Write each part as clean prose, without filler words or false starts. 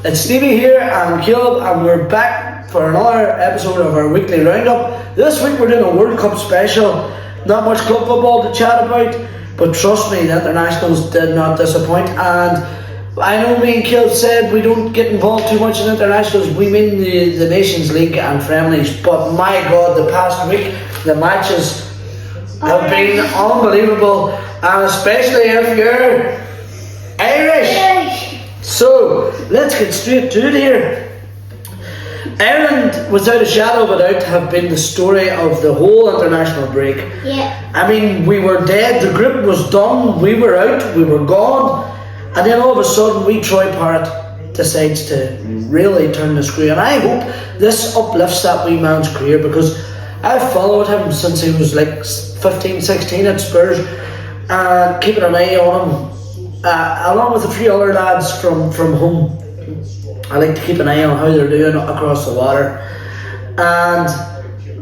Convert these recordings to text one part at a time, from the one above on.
It's Stevie here and Caleb, and we're back for another episode of our weekly roundup. This week we're doing a World Cup special. Not much club football to chat about, but trust me, the internationals did not disappoint. And I know me and Caleb said we don't get involved too much in internationals. We mean the Nations League and friendlies, but my God, the past week the matches have been unbelievable, and especially if you're Irish. So let's get straight to it here. Ireland, without a shadow of a doubt, have been the story of the whole international break. Yeah. I mean, we were dead, the group was done, we were out, we were gone, and then all of a sudden Troy Parrott decides to really turn the screw. And I hope this uplifts that wee man's career, because I've followed him since he was like 15, 16 at Spurs, keeping an eye on him, along with a few other lads from home. I like to keep an eye on how they're doing across the water, and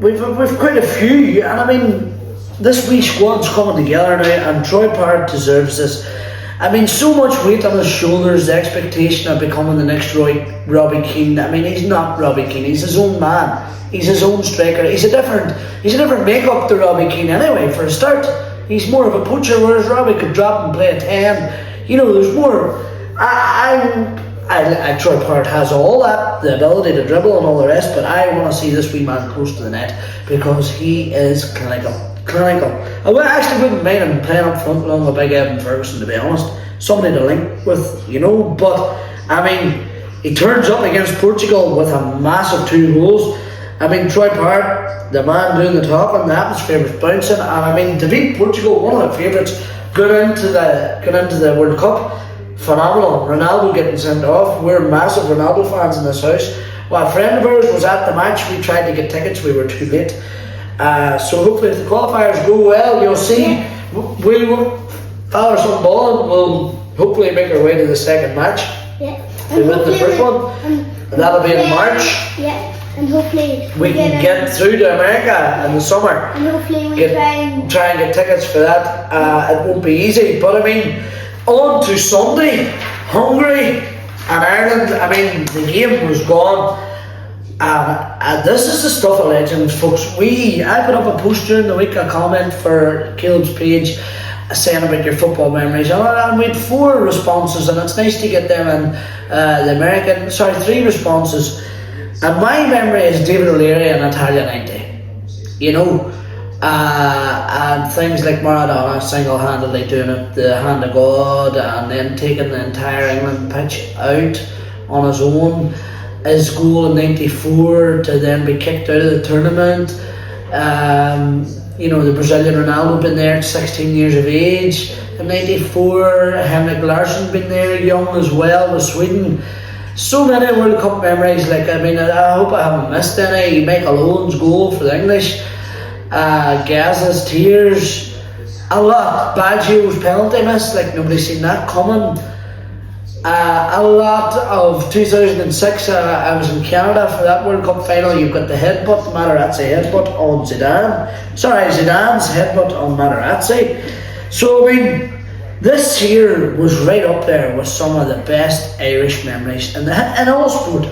we've quite a few. And I mean, this wee squad's coming together now, and Troy Parrott deserves this. I mean, so much weight on his shoulders, the expectation of becoming the next Robbie Keane. I mean, he's not Robbie Keane, he's his own man, he's his own striker. He's a different makeup to Robbie Keane anyway. For a start, he's more of a poacher, whereas Robbie could drop and play a 10. You know, there's more. Troy Parrott has all that, the ability to dribble and all the rest, but I want to see this wee man close to the net, because he is clinical. I actually wouldn't mind him playing up front along with big Evan Ferguson, to be honest. Somebody to link with, you know. But I mean, he turns up against Portugal with a massive 2 goals. I mean, Troy Parrott, the man doing the talking, the atmosphere was bouncing, and I mean, to beat Portugal, one of the favourites, going into the World Cup, phenomenal. Ronaldo getting sent off. We're massive Ronaldo fans in this house. Well, a friend of ours was at the match. We tried to get tickets, we were too late. So hopefully, if the qualifiers go well, you'll see we will fire some ball and we'll hopefully make our way to the second match. Yeah. If we win the first one, and that'll be in March. Yeah. And hopefully we can get through to America in the summer. And hopefully we try and get tickets for that. It won't be easy, but I mean, on to Sunday, Hungary and Ireland. I mean, the game was gone. This is the stuff of legends, folks. I put up a post during the week, a comment for Caleb's page, saying about your football memories, and we had 4 responses, and it's nice to get them. And 3 responses. And my memory is David O'Leary and Italia 90. You know, and things like Maradona single-handedly doing it, the hand of God, and then taking the entire England pitch out on his own. His goal in '94 to then be kicked out of the tournament. You know, the Brazilian Ronaldo been there at 16 years of age in '94. Henrik Larsson been there young as well with Sweden. So many World Cup memories. Like, I mean, I hope I haven't missed any. Michael Owen's goal for the English. Gazza's tears. A lot. Baggio's penalty miss, like nobody's seen that coming. A lot of 2006, I was in Canada for that World Cup final. You've got the headbutt, Materazzi headbutt on Zidane. Zidane's headbutt on Materazzi. So, I mean, this here was right up there with some of the best Irish memories in all sport.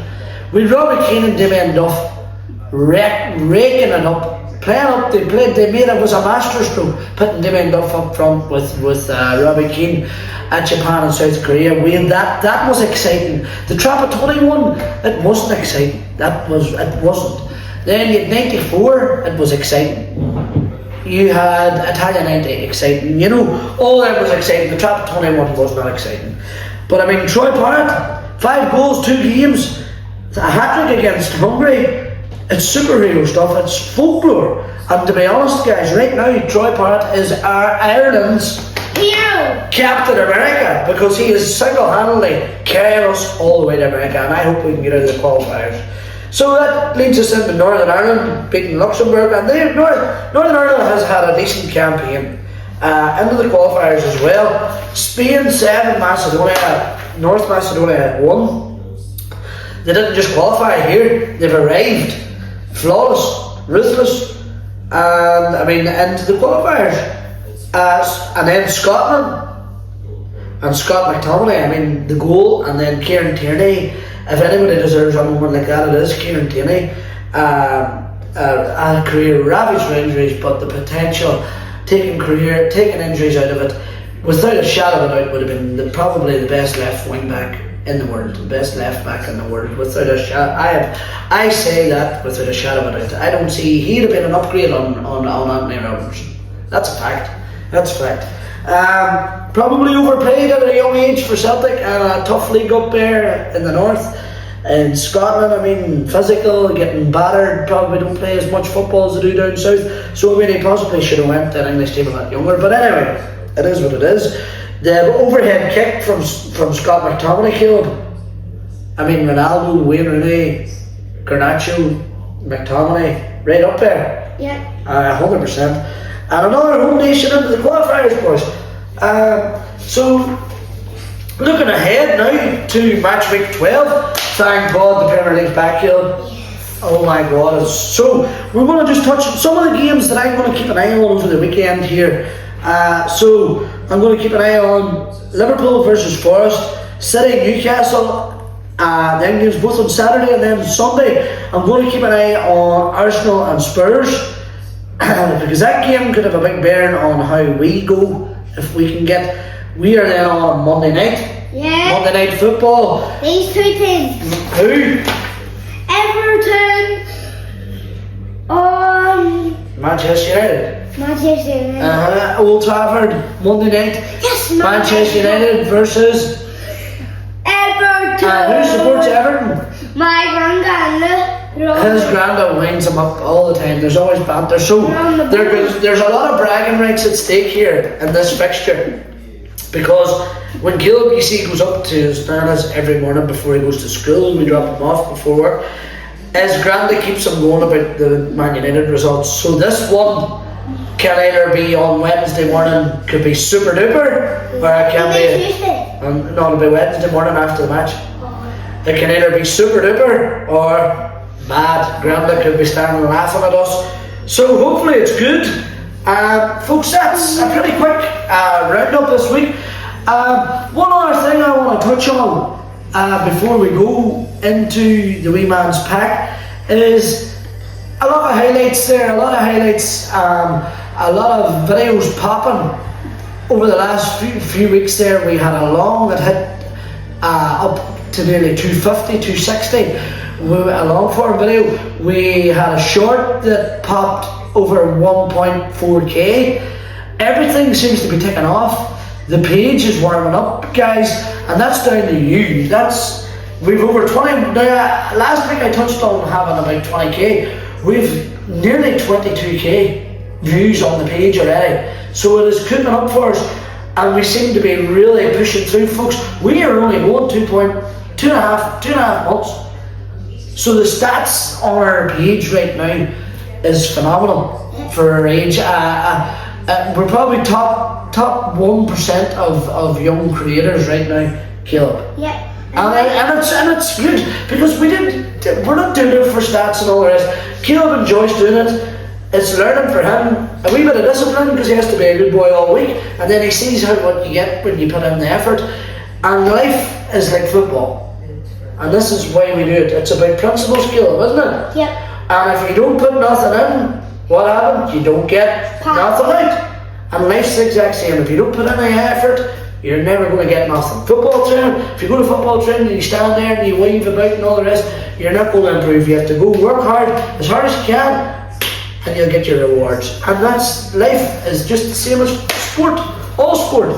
With Robbie Keane and Damien Duff raking it up. Playing up, they made it was a masterstroke, putting Damien Duff up front with Robbie Keane at Japan and South Korea. That was exciting. The Trapattoni one, it wasn't exciting. It wasn't. Then you had '94, it was exciting. You had Italia 90, exciting. You know, all that was exciting. The Trapattoni one was not exciting. But I mean, Troy Parrott, 5 goals, 2 games, a hat-trick against Hungary. It's superhero stuff, it's folklore. And to be honest, guys, right now, Troy Parrott is Ireland's hero, Captain America, because he is single-handedly carrying us all the way to America, and I hope we can get out of the qualifiers. So that leads us into Northern Ireland, beating Luxembourg, and Northern Ireland has had a decent campaign into the qualifiers as well. Spain 7, North Macedonia 1. They didn't just qualify here, they've arrived. Flawless, ruthless, and I mean, into the qualifiers. And then Scotland and Scott McTominay, I mean, the goal, and then Kieran Tierney if anybody deserves a moment like that, it is Kieran Tierney. A career ravaged by injuries, but the potential, taking injuries out of it, without a shadow of a doubt, would have been probably the best left wing back in the world, the best left back in the world, without a shadow. I say that without a shadow of a doubt. I don't see he'd have been an upgrade on Anthony Robertson. That's a fact. That's a fact. Probably overpaid at a young age for Celtic, and a tough league up there in the north. In Scotland, I mean, physical, getting battered, probably don't play as much football as they do down south. So I mean, he possibly should have went to an English team a lot younger. But anyway, it is what it is. The overhead kick from Scott McTominay, Caleb. I mean, Ronaldo, Wayne Rooney, Garnacho, McTominay, right up there. Yeah. 100%. And another home nation into the qualifiers, boys. So, looking ahead now to match week 12. Thank God the Premier League's back, Caleb. Oh my God. So, we're going to just touch on some of the games that I'm going to keep an eye on over the weekend here. So I'm going to keep an eye on Liverpool versus Forest, City, Newcastle, them games both on Saturday and then Sunday. I'm going to keep an eye on Arsenal and Spurs because that game could have a big bearing on how we go. If we can we are then on Monday night. Yeah. Monday night football. These two teams. Who? Everton. Manchester United. Manchester United. Old Trafford, Monday night. Yes, Manchester United versus Everton. Who supports Everton? My granddad. His granddad winds him up all the time. There's always banter. So there's a lot of bragging rights at stake here in this fixture. Because when Caleb, you see, goes up to his nana's every morning before he goes to school, we drop him off before work, his granddad keeps him going about the Man United results. So this one can either be on Wednesday morning, could be super duper, or it can be Tuesday. No, it'll be Wednesday morning after the match. It can either be super duper or bad. Granddad could be standing laughing at us. So hopefully it's good. Folks, that's a pretty quick roundup this week. One other thing I want to touch on before we go into the wee man's pack is a lot of highlights there, a lot of videos popping over the last few weeks there. We had a long that hit up to nearly 250, 260, a long form video. We had a short that popped over 1.4k. Everything seems to be taking off. The page is warming up, guys, and that's down to you. We've over 20. Now, last week I touched on having about 20k. We've nearly 22k views on the page already. So it is cooking up for us, and we seem to be really pushing through, folks. We are only going 2.5 months. So the stats on our page right now is phenomenal for our age. We're probably top 1% of young creators right now, Caleb. Yeah. And it's good because we're not doing it for stats and all the rest. Caleb enjoys doing it. It's learning for him a wee bit of discipline because he has to be a good boy all week, and then he sees what you get when you put in the effort. And life is like football, and this is why we do it. It's about principles, Caleb, isn't it? Yep. And if you don't put nothing in, what happens? You don't get nothing out. And life's the exact same. If you don't put in any effort, you're never going to get nothing. Football training, if you go to football training and you stand there and you wave about and all the rest, you're not going to improve. You have to go work hard as you can, and you'll get your rewards. And that's life is just the same as sport, all sport.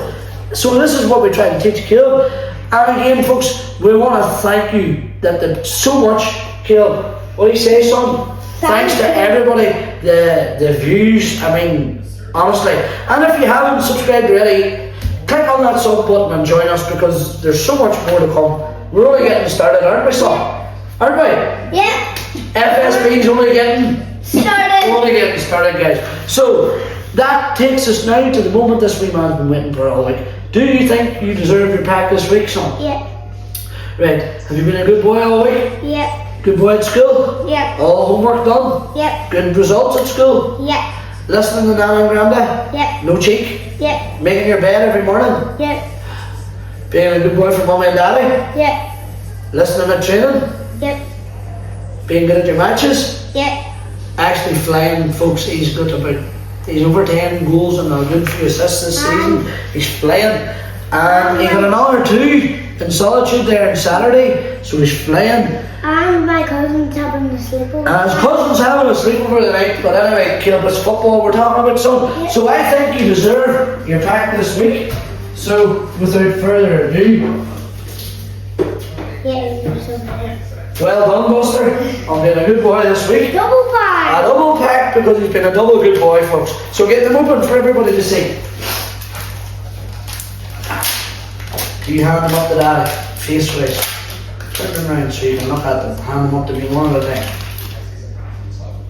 So this is what we try to teach Caleb. And again, folks, we want to thank you so much, Caleb. What do you say, son? Thanks to everybody, the views. I mean, honestly. And if you haven't subscribed already, click on that sub button and join us because there's so much more to come. We're only getting started, aren't we, son? Aren't we? Yeah. FSB's only getting started, guys. So that takes us now to the moment this wee man's been waiting for all week. Do you think you deserve your pack this week, son? Yeah. Right. Have you been a good boy all week? Yeah. Good boy at school? Yeah. All homework done? Yeah. Good results at school? Yeah. Listening to Nana and Granda? Yeah. No cheek? Yeah. Making your bed every morning? Yeah. Being a good boy for Mummy and Daddy? Yeah. listening at training, Yep. being good at your matches, Yep. actually flying, folks. He's over 10 goals and a good few assists this season. He's flying, and he got another 2 in Solitude there on Saturday, so he's flying. And my cousin's having a sleepover. And his cousin's having a sleepover tonight, but anyway, Caleb, it's football we're talking about, son. So I think you deserve your pack this week. So without further ado, Yeah, you're so bad. well done, Buster. I'm being a good boy this week. Double A five. double pack because he's been a double good boy, folks. So get them open for everybody to see. Do you hand them up to Daddy? Face wise. Turn them around so you can look at them. Hand them up to me one at a time.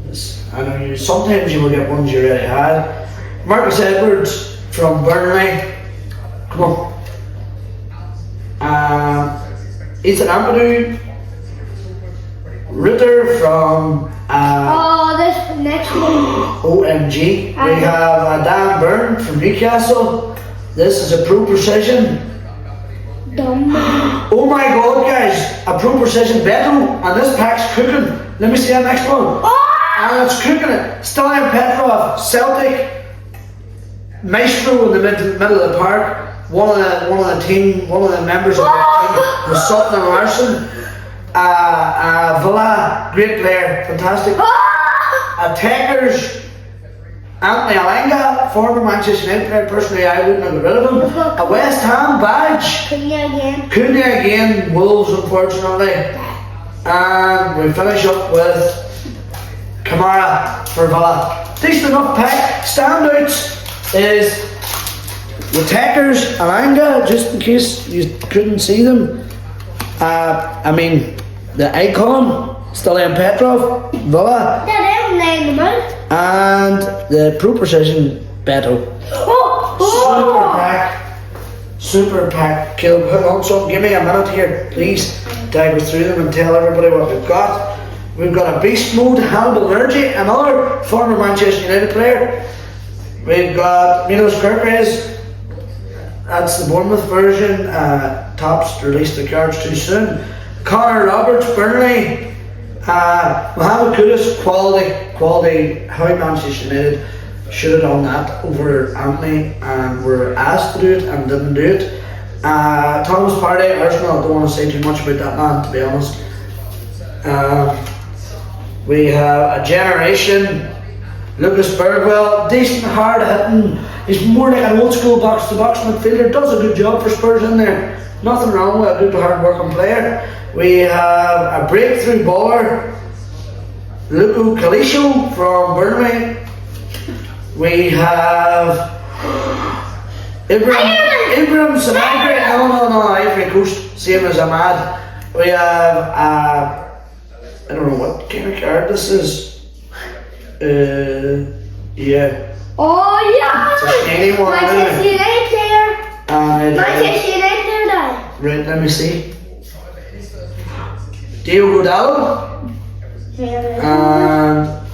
Yes. I know sometimes you will get ones you already had. Marcus Edwards from Burnley. Come on. Ethan Ampadu. Ritter from This next one. OMG. We have Dan Byrne from Newcastle. This is a Pro Precision. Dumb. Oh my god, guys, a Pro Precision Beto, and this pack's cooking. Let me see that next one. And it's cooking it. Stalian Petrov, Celtic, Maestro in the middle of the park. One of the members of the team was Sutton and Larson. Villa, great player, fantastic. Takers, Anthony Alanga, former Manchester United player. Personally, I wouldn't have got rid of him. A West Ham badge. Cunha again, Wolves unfortunately. And we finish up with Kamara for Villa. Decent enough pack. Standouts is the Takers, Alanga, just in case you couldn't see them. The icon, Stalian Petrov, Villa. And the Pro Precision Beto. Super pack. Caleb, hold on, son. Give me a minute here, please. Dive through them and tell everybody what we've got. We've got a Beast Mode, Hannibal Energy, another former Manchester United player. We've got Milos Kerkez. That's the Bournemouth version. Tops released the cards too soon. Connor Roberts, Burnley. Mohamed Kudus, quality. How Manchester United should have done that over Anthony and were asked to do it and didn't do it. Thomas Partey, Arsenal. I don't want to say too much about that man, to be honest. We have a generation. Lucas Bergwell, decent, hard hitting. He's more like an old school box to box midfielder. Does a good job for Spurs in there. Nothing wrong with a good hard working player. We have a breakthrough baller, Luku Kalisho from Burnley. We have Ibrahim Samagri. No, Ivory Coast, same as Ahmad. We have I don't know what kind of card this is. Yeah. Oh yeah! It's a shiny one. Manchester United player. Manchester United player. Right, let me see. Diego Godal and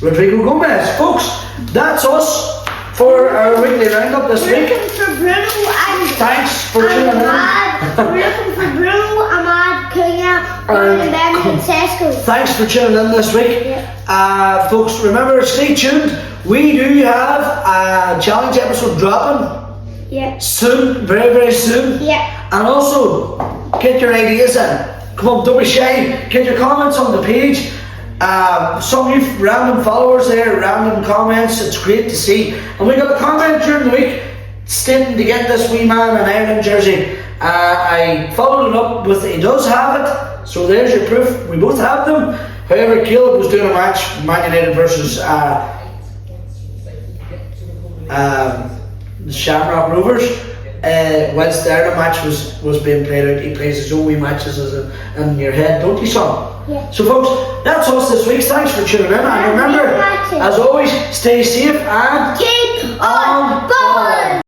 Rodrigo Gomez. Folks, that's us for our weekly roundup this week. We're looking for Bruno and Thanks for tuning in. We're looking for Bruno, Ahmad, Cunha, and Sesko. Thanks for tuning in this week. Folks, remember, stay tuned. We do have a challenge episode dropping soon, very, very soon. And also, get your ideas in. Come on, don't be shy. Get your comments on the page. Some of you random followers there, random comments. It's great to see. And we got a comment during the week stating to get this wee man an Ireland jersey. I followed it up with he does have it. So there's your proof. We both have them. However, Caleb was doing a match, Man United versus Shamrock Rovers. Whilst the Ireland match was being played out, he plays his own wee matches in your head, don't you, son? Yeah. So folks, that's us this week. Thanks for tuning in. And remember, as always, stay safe and keep on ball.